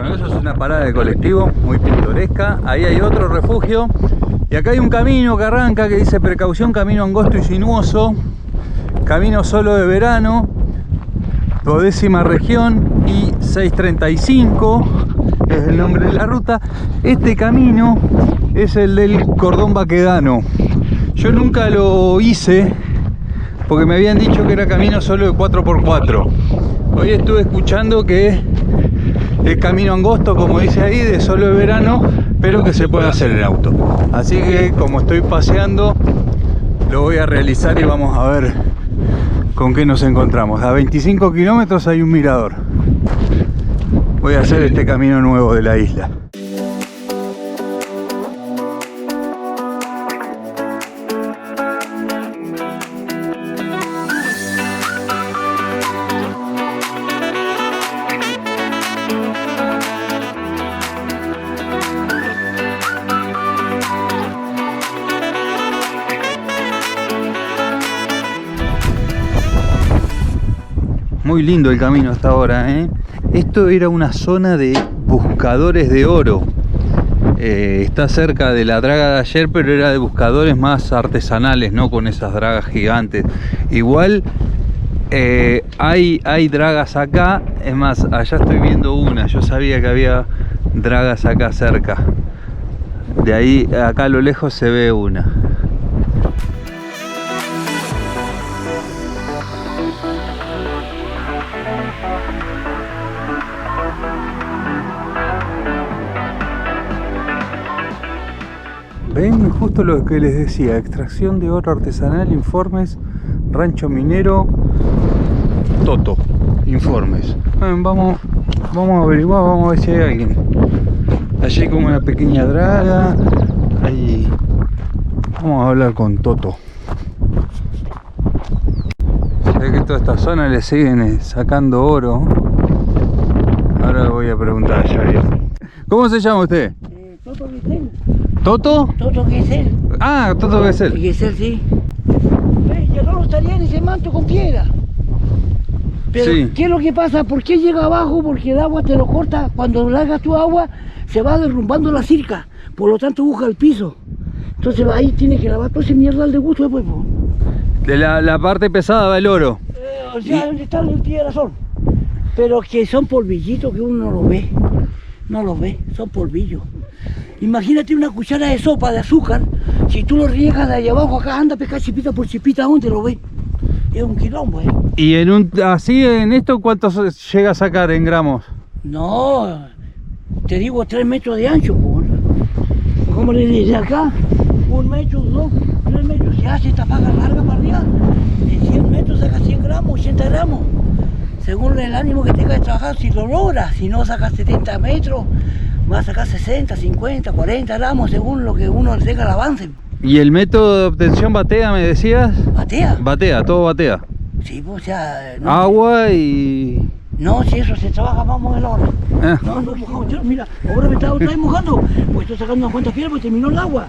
Bueno, eso es una parada de colectivo muy pintoresca. Ahí hay otro refugio. Y acá hay un camino que arranca que dice precaución, camino angosto y sinuoso. Camino solo de verano. 12ª región y 635 es el nombre de la ruta. Este camino es el del cordón baquedano. Yo nunca lo hice porque me habían dicho que era camino solo de 4x4. Hoy estuve escuchando que es camino angosto, como dice ahí, de solo de verano, pero que se puede hacer en auto. Así que como estoy paseando, lo voy a realizar y vamos a ver con qué nos encontramos. A 25 kilómetros hay un mirador. Voy a hacer este camino nuevo de la isla. Muy lindo el camino hasta ahora, ¿eh? Esto era una zona de buscadores de oro. Está cerca de la draga de ayer, pero era de buscadores más artesanales, no con esas dragas gigantes. Igual hay dragas acá. Es más, allá estoy viendo una. Yo sabía que había dragas acá cerca. De ahí, acá a lo lejos se ve una. Ven, justo lo que les decía, extracción de oro artesanal, informes, rancho minero, Toto, informes. Ven, vamos a averiguar, vamos a ver si hay alguien. Allí hay como una pequeña draga, ahí vamos a hablar con Toto. Se ve que toda esta zona le siguen sacando oro. Ahora le voy a preguntar a Yair. ¿Cómo se llama usted? Toto Guisel. ¿Toto? Toto Guisel. Ah, Toto Guisel. Guisel, sí. Y el oro estaría en ese manto con piedra. Pero, sí. ¿qué es lo que pasa? ¿Por qué llega abajo? Porque el agua te lo corta. Cuando largas tu agua, se va derrumbando la circa. Por lo tanto, busca el piso. Entonces ahí tiene que lavar todo ese mierda de gusto después. De la parte pesada va el oro. O sea, donde está el piedrazón. Pero que son polvillitos que uno no los ve. No los ve, son polvillos. Imagínate una cuchara de sopa de azúcar, si tú lo riegas de allá abajo, acá anda a pescar chipita por chipita, ¿dónde lo ves? Es un quilombo, ¿eh? ¿Y así en esto cuánto llega a sacar en gramos? No, te digo 3 metros de ancho, pues. ¿Cómo le dice acá? 1 metro, 2, 3 metros, se hace esta faja larga para arriba, en 100 metros saca 100 gramos, 80 gramos. Según el ánimo que tenga de trabajar, si lo logras, si no sacas 70 metros, va a sacar 60, 50, 40 gramos, según lo que uno tenga el avance. ¿Y el método de obtención batea, me decías? ¿Batea? Batea, todo batea. Sí, pues, o sea... No, agua y... No, si eso se trabaja, vamos a la hora. No, yo, mira, ahora me estaba otra vez mojando, pues estoy sacando unas cuantas piedras porque terminó el agua.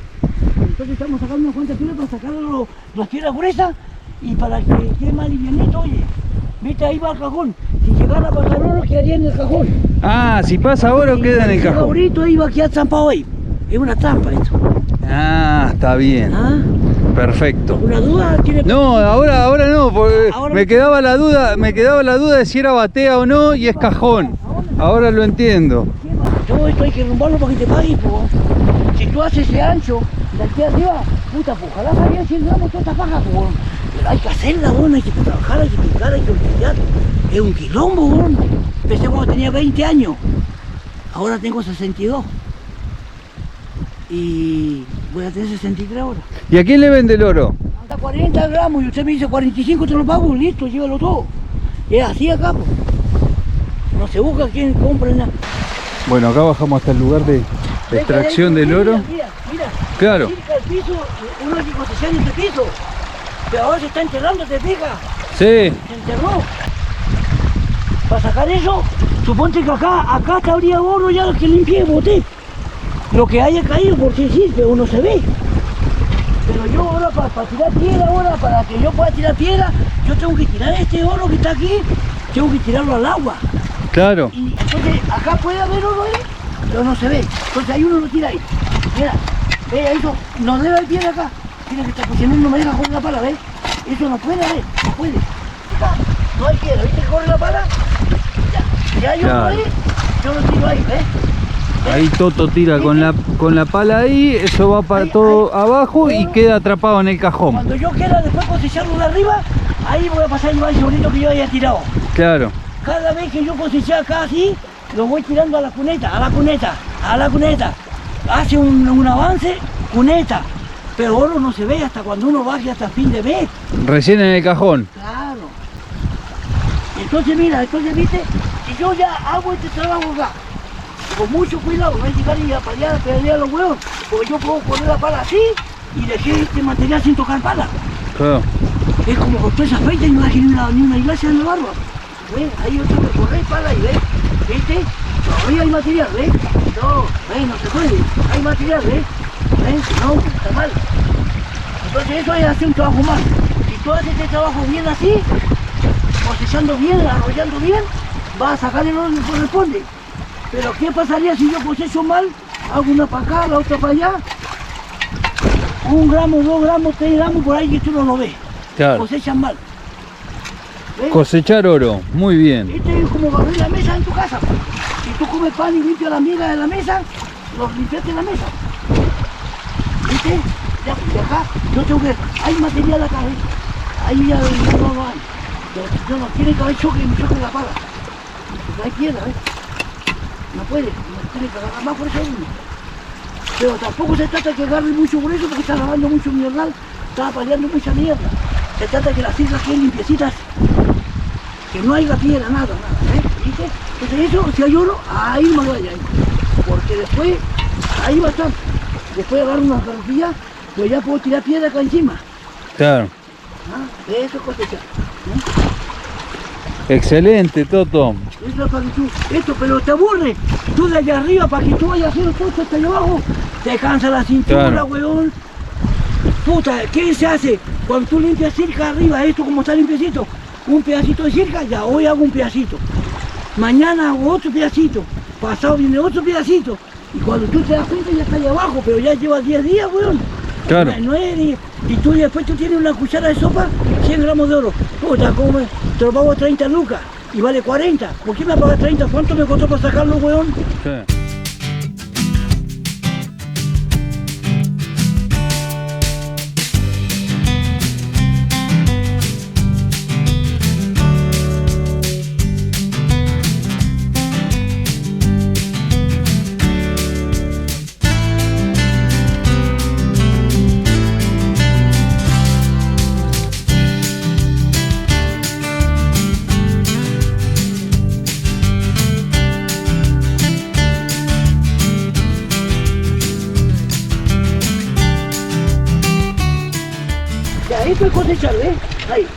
Entonces estamos sacando unas cuantas piedras para sacar las piedras gruesas y para que quede más livianito, oye. Viste, ahí va el cajón. Si llegara a pasar oro, quedaría en el cajón. Ah, si pasa oro, queda en el cajón. Ahorita ahí va a quedar trampado ahí. Es una trampa esto. Ah, está bien. ¿Ah? Perfecto. ¿Una duda tiene? No, ahora no, porque ahora me quedaba la duda de si era batea o no y es cajón. Ahora lo entiendo. Todo esto hay que rumbarlo para que te pague, po. Si tú haces ese ancho de aquí arriba, puta, pues ojalá salgan 100 gramos toda esta paja, po. Pero hay que hacerla, bueno, hay que trabajar, hay que picar, hay que olvidar. Es un quilombo, bueno. Empecé cuando tenía 20 años. Ahora tengo 62. Y voy a tener 63 ahora. ¿Y a quién le vende el oro? Hasta 40 gramos y usted me dice 45, te lo pago, listo, llévalo todo. Y es así acá, po. No se busca quien compre nada. Bueno, acá bajamos hasta el lugar de extracción del oro. Mira, claro. Cerca del piso, uno que cosechando este piso. Pero ahora se está enterrando, ¿te fijas? Sí. Se enterró. Para sacar eso, suponte que acá habría oro ya que limpié, boté. Lo que haya caído, porque sí, pero no se ve. Pero yo ahora para tirar piedra, ahora para que yo pueda tirar piedra, yo tengo que tirar este oro que está aquí, tengo que tirarlo al agua. Claro. Y entonces acá puede haber oro ahí, pero no se ve. Entonces ahí uno lo tira ahí. Mira, ve, eso no debe haber piedra acá. Mira que está cocinando, no me deja joder la pala, ¿ves? Eso no puede haber, no puede. Acá no hay piedra, ¿viste que corre la pala? Ya hay oro ahí, yo lo tiro ahí, ¿ves? Ahí Toto tira con la pala ahí, eso va para todo abajo y queda atrapado en el cajón. Cuando yo quiera después cosecharlo de arriba, ahí voy a pasar a llevar el bonito que yo haya tirado. Claro. Cada vez que yo coseché acá así, lo voy tirando a la cuneta, a la cuneta, a la cuneta. Hace un avance, cuneta. Pero oro no se ve hasta cuando uno baje hasta fin de mes. Recién en el cajón. Claro. Entonces mira, entonces viste, si yo ya hago este trabajo acá, con mucho cuidado, no hay que llegar y a pelear los huevos, porque yo puedo poner la pala así y dejé este material sin tocar pala. Claro. Es como con toda esa feita y no dejé ni una iglesia en la barba. ¿Ves? Ahí yo tengo que correr pala y ves, ¿viste? Todavía hay material, ¿ves? No, ¿ves? No se puede, hay material, ¿ves? ¿Ves? No, está mal. Entonces eso es hacer un trabajo más. Si tú haces este trabajo bien así, cosechando bien, arrollando bien, vas a sacar el oro que corresponde. Pero ¿qué pasaría si yo cosecho mal? Hago una para acá, la otra para allá. 1 gramo, 2 gramos, 3 gramos, por ahí que tú no lo ves. Claro. Cosechan mal. ¿Ves? Cosechar oro, muy bien. Este es como barrer la mesa en tu casa. Si tú comes pan y limpias la miga de la mesa, los limpiaste en la mesa. ¿Viste? Ya, de acá, yo tengo que... Hay material acá, ¿ves? Ahí ya no hay. Pero no tiene que haber choque la pala. No hay piedra, ¿ves? No puede, no tiene que agarrar más por eso uno. Pero tampoco se trata que agarre mucho por eso porque está lavando mucho mierdal, está apaleando mucha mierda. Se trata que las islas queden limpiecitas, que no haya piedra, nada, ¿eh? ¿Viste? Entonces eso, si hay oro, ahí me vaya ahí. Porque después, ahí va a estar. Después agarro unas garrafillas, pues ya puedo tirar piedra acá encima. Claro. ¿Ah? Eso es cosechar. Excelente, Toto. Eso es para que tú, esto, pero te aburre. Tú de allá arriba, para que tú vayas a hacer todo esto hasta allá abajo, te cansa la cintura, Claro. weón. Puta, ¿qué se hace? Cuando tú limpias cerca arriba, esto como está limpiecito, un pedacito de cerca, ya hoy hago un pedacito. Mañana hago otro pedacito, pasado viene otro pedacito. Y cuando tú te das cuenta ya está allá abajo, pero ya llevas 10 días, weón. Claro. No es, y tú después tú tienes una cuchara de sopa, 100 gramos de oro. Puta, como te lo pago a 30 lucas y vale 40. ¿Por qué me pagas 30? ¿Cuánto me costó para sacarlo, weón? Sí. Ya, esto es cosechar, ¿ves? Ahí.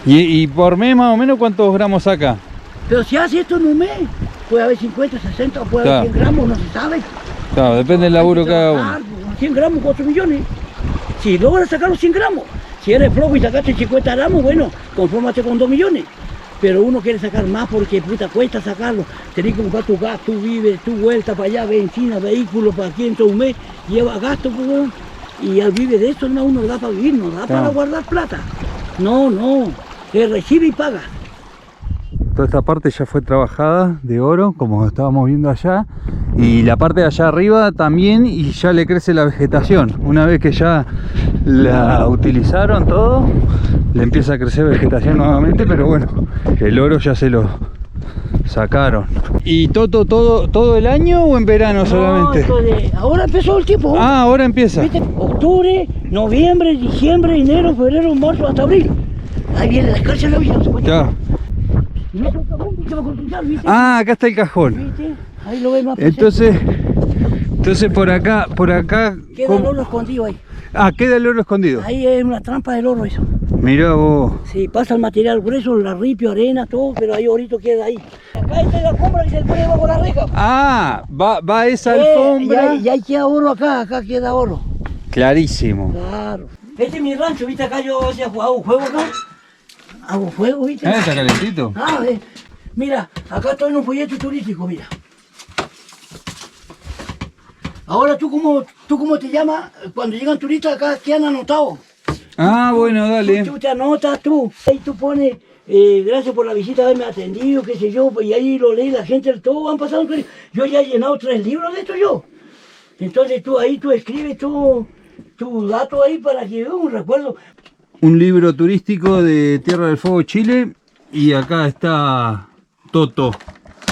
¿Y por mes más o menos cuántos gramos saca? Pero si hace esto en un mes, puede haber 50, 60, o puede haber 100 gramos, no se sabe. Claro, depende del laburo Hay que que cada trabajar, uno. 100 gramos, 4 millones. Si logras sacar los 100 gramos, si eres flojo y sacaste 50 gramos, bueno, confórmate con 2 millones. Pero uno quiere sacar más porque puta cuesta sacarlo. Tenés que comprar tu gas, tu vives, tu vuelta para allá, benzina, vehículos para aquí en todo un mes, lleva gasto, pues, weón. Y al vive de eso, no, uno da para vivir, no da para guardar plata. No, se recibe y paga. Toda esta parte ya fue trabajada de oro, como estábamos viendo allá. Y la parte de allá arriba también, y ya le crece la vegetación. Una vez que ya la utilizaron todo, le empieza a crecer vegetación nuevamente, pero bueno, el oro ya se lo sacaron. ¿Y Toto todo el año o en verano solamente? Esto ahora empezó el tiempo. Ah, ahora empieza. ¿Viste? Octubre, noviembre, diciembre, enero, febrero, marzo, hasta abril. Ahí viene la escarcha de la villa. Ya. No se cajón, se va a consultar, ¿viste? Ah, acá está el cajón. ¿Viste? Ahí lo ves más presente. Entonces por acá. Queda ¿cómo? el oro escondido ahí. Ah, queda el oro escondido. Ahí es una trampa del oro eso. Mirá vos. Sí, pasa el material grueso, la ripio, arena, todo, pero ahí ahorita queda ahí. Acá está la alfombra que se le pone bajo la reja. Ah, va esa alfombra. Y ahí queda oro acá queda oro. Clarísimo. Claro. Este es mi rancho, ¿viste? Acá yo hago fuego acá. Hago fuego, ¿viste? Ah, está calentito. Ah, Mira, acá estoy en un folleto turístico, mira. Ahora tú cómo te llamas, cuando llegan turistas acá, ¿qué han anotado? Ah, bueno, dale. Tú te anotas, ahí tú pones, gracias por la visita, haberme atendido, qué sé yo, y ahí lo lee la gente, todo van pasando. Yo ya he llenado 3 libros de esto yo. Entonces tú escribes tu dato ahí para que vea un recuerdo. Un libro turístico de Tierra del Fuego, Chile, y acá está Toto.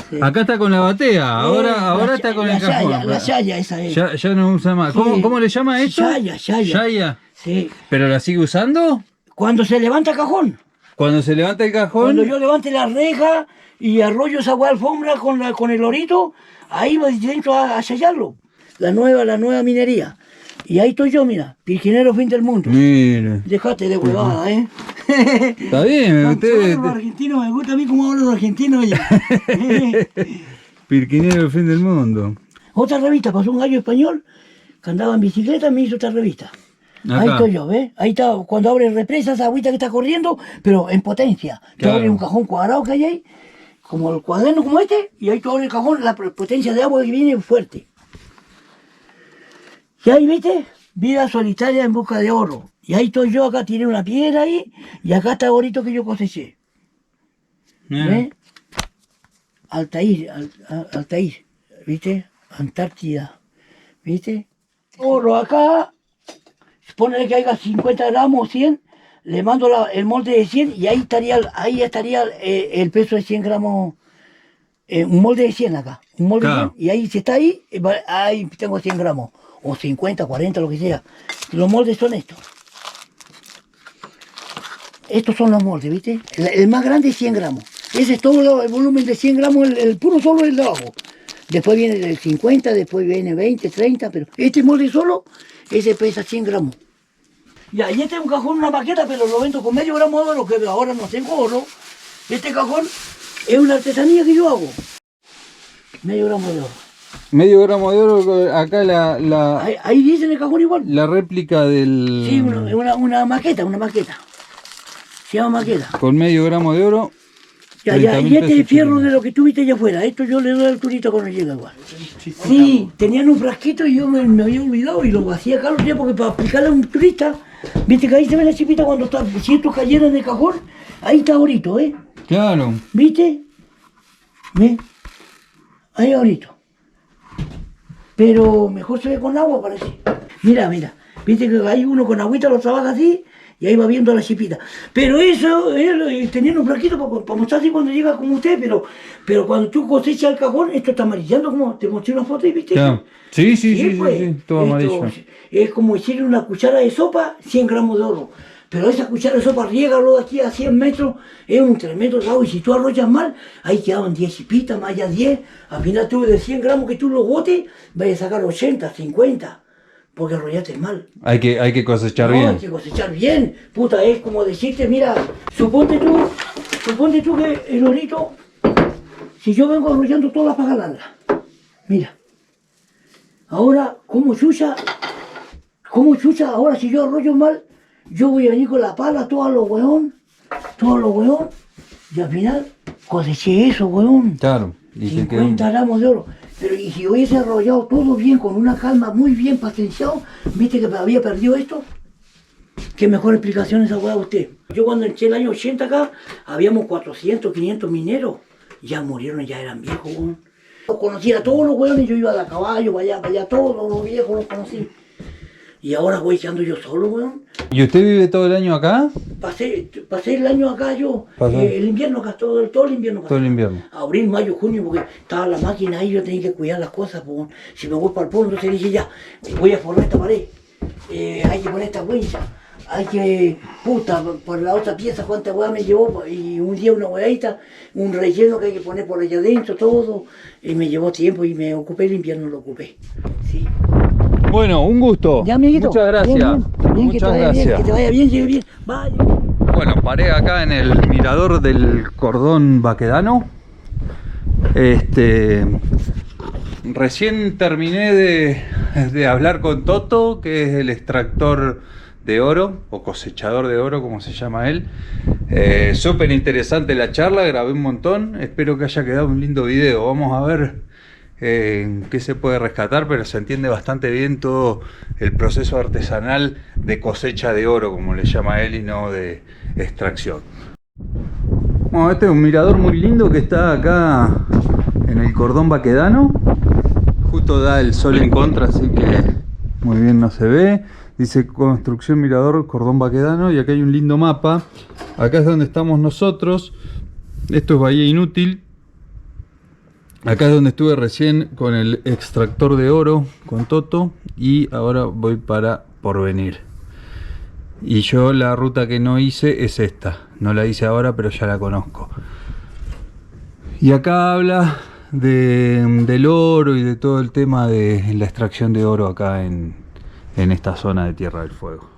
Sí. Acá está con la batea, ahora está con el cajón. La Yaya esa es. Ya no usa más. Sí. ¿Cómo le llama esto? Yaya. Sí. ¿Pero la sigue usando? Cuando se levanta el cajón. Cuando se levanta el cajón. Cuando yo levante la reja y arroyo esa agua alfombra con el lorito, ahí voy dentro a sellarlo. La nueva minería. Y ahí estoy yo, mira, Pirquinero Fin del Mundo. Mire. Dejate de huevada, Está bien, ustedes. Los argentinos, me gusta a mí cómo hablan los argentinos. Pirquinero Fin del Mundo. Otra revista, pasó un gallo español que andaba en bicicleta y me hizo otra revista. Acá. Ahí estoy yo, ¿ves? Ahí está, cuando abre represa, esa agüita que está corriendo, pero en potencia. Tú abres un cajón cuadrado que hay ahí, como el cuaderno como este, y ahí tú abres el cajón, la potencia de agua que viene fuerte. Y ahí, ¿viste? Vida solitaria en busca de oro. Y ahí estoy yo, acá tiré una piedra ahí, y acá está el orito que yo coseché. ¿Ves? Altair, ¿viste? Antártida, ¿viste? Oro acá, ponele que haya 50 gramos o 100, le mando el molde de 100 y ahí estaría el peso de 100 gramos, un molde de 100 acá, un molde de 100, y ahí si está ahí tengo 100 gramos. O 50, 40, lo que sea. Los moldes son estos. Estos son los moldes, ¿viste? El más grande es 100 gramos. Ese es todo el volumen de 100 gramos, el puro solo el de abajo. Después viene el 50, después viene 20, 30, pero este molde solo, ese pesa 100 gramos. Ya, y este es un cajón, una maqueta, pero lo vendo con medio gramo de oro, que ahora no tengo oro. Este cajón es una artesanía que yo hago. Medio gramo de oro. Medio gramo de oro, acá ahí dice en el cajón igual. La réplica del... Sí, una maqueta. Se llama maqueta. Con medio gramo de oro. Ya, y este es fierro de lo que tuviste allá afuera. Esto yo le doy al turista cuando llega igual. Sí, tenían un frasquito y yo me había olvidado y lo hacía acá los días porque para aplicarle a un turista, viste que ahí se ve la chipita cuando está, si esto cayera en el cajón, ahí está ahorito, Claro. ¿Viste? ¿Ves? Ahí ahorito. Pero mejor se ve con agua, parece. Mira, viste que hay uno con agüita, lo trabaja así y ahí va viendo la chipita. Pero eso, tenían un flaquito para mostrar así cuando llega como usted, pero cuando tú cosechas el cajón, esto está amarillando, como te mostré una foto y viste. Claro. Sí, todo amarillo. Es como echarle una cuchara de sopa, 100 gramos de oro. Pero esa cuchara de sopa, riégalo de aquí a 100 metros, es un tremendo trabajo. Y si tú arrollas mal, ahí quedaban 10 chipitas, más allá 10. Al final tú de 100 gramos que tú los botes, vas a sacar 80, 50, porque arrollaste mal. Hay que cosechar bien. Hay que cosechar bien. Puta, es como decirte, mira, suponte tú que el orito, si yo vengo arrollando todas las pagalandras, mira, ahora, como chucha, ahora si yo arrollo mal, yo voy a venir con la pala, todos los hueón, y al final coseché eso, hueón. Claro. 50 gramos de oro. Pero y si hubiese arrollado todo bien, con una calma muy bien pastenciado, viste que me había perdido esto. Qué mejor explicación esa hueá usted. Yo cuando entré el año 80 acá, habíamos 400, 500 mineros. Ya murieron, ya eran viejos, hueón. Los conocía a todos los hueones, yo iba a caballo, para allá, todos los viejos los conocí. Y ahora voy ando yo solo, weón. ¿Y usted vive todo el año acá? Pasé el año acá yo, el invierno acá, todo el invierno acá. Todo el invierno. Abril, mayo, junio, porque estaba la máquina ahí, yo tenía que cuidar las cosas, pues. Si me voy para el pueblo, entonces dije ya, voy a formar esta pared, hay que poner esta huella, hay que, puta, por la otra pieza, cuánta hueá me llevó, y un día una hueadita, un relleno que hay que poner por allá adentro, todo, y me llevó tiempo y me ocupé, el invierno lo ocupé, sí. Bueno, un gusto. Ya, amiguito. Muchas gracias. Bien, Muchas gracias. Bien, que te vaya bien, llegue bien. Vaya. Bueno, paré acá en el mirador del cordón baquedano. Recién terminé de hablar con Toto, que es el extractor de oro, o cosechador de oro, como se llama él. Súper interesante la charla, grabé un montón, espero que haya quedado un lindo video. Vamos a ver qué se puede rescatar, pero se entiende bastante bien todo el proceso artesanal de cosecha de oro, como le llama él, y no de extracción. Bueno, este es un mirador muy lindo que está acá en el cordón baquedano. Justo da el sol en contra, así que muy bien no se ve. Dice construcción mirador cordón baquedano, y acá hay un lindo mapa. Acá es donde estamos nosotros. Esto es Bahía Inútil. Acá es donde estuve recién con el extractor de oro, con Toto. Y ahora voy para Porvenir. Y yo la ruta que no hice es esta. No la hice ahora, pero ya la conozco. Y acá habla del oro y de todo el tema de la extracción de oro acá en esta zona de Tierra del Fuego.